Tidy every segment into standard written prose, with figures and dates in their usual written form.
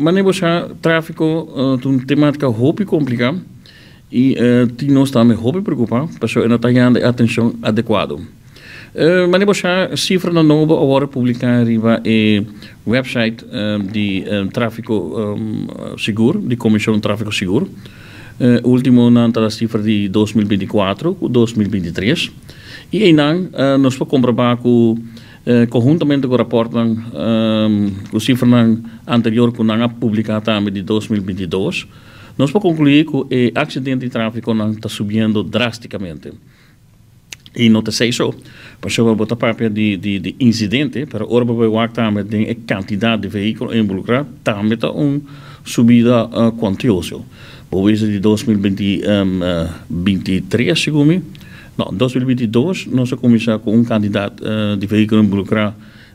Mas negociar tráfico tem temática roupa complicada e tem nós também roupa preocupar, pessoal não está dando atenção adequada. Mas negociar cifra na nova agora publicar riba website de tráfico seguro, de Comissão Tráfico Seguro. Último nanta a cifra de 2024 ou 2023 e aí nós podemos comprovar que conjuntamente com o rapporto com a cifra anterior que nós publicamos também de 2022, nós podemos concluir que o acidente de tráfico está subindo drasticamente. E não sei só, porque eu vou botar de incidente, para ora vai também a quantidade de veículos involucrados também está subida quantiosa. Por isso de 2023, segundo não, 2022 nós começamos com candidato de veículo involucrado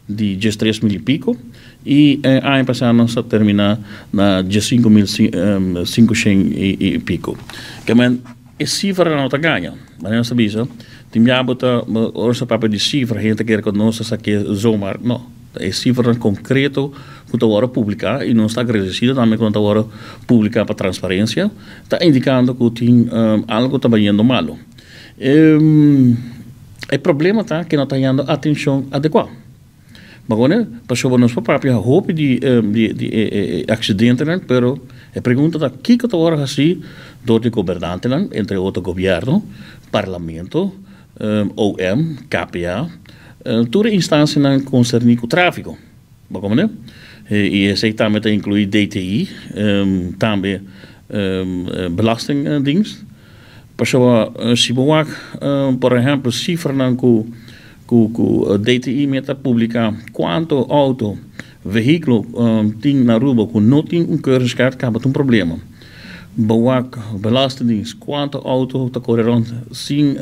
de 3 mil e pico e ano passado nós terminar na 5.500 e pico. Que é cifra não está ganha, mas não sabia isso. Tem já botar orça papel de cifra, a gente quer que nós aqui zomaar, não. É cifra concreto que está agora publicar e não está agradecido também quando está agora publicar para transparência, está indicando que tem algo está indo malo. O problema está que não está dando atenção adequada. Mas agora, para nós própria roupa de acidente, mas a pergunta é o que está agora assim do governante, entre outro governo, parlamento, OM, KPA, toda instância concernida com o tráfico. E esse também inclui DTI, também belastingdienst. Se we por exemplo, cifra que o DTI meta publicar quanto auto, veículo tem na rua que não tem keurigheid, acaba um problema. Bewak, belastingdienst, quanto auto está correndo sem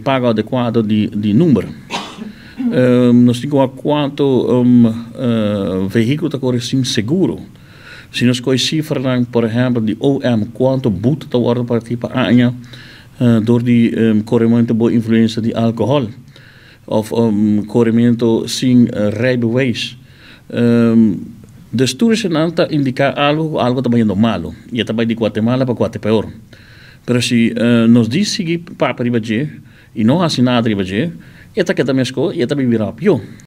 pago adequado de número. Nós temos quanto veículo está correndo sem seguro. Se nós conhecemos cifra, por exemplo, de OM, quanto boete te worden para tipo aanya door die corremento boa influência de álcool of corremento sem rijbewijs. Dus toeristen indica algo também normal. E também de Guatemala para Guatepeor. Mas se nós dizemos para ribaje e não assinado ribaje, eta que também esco, e também virá pior.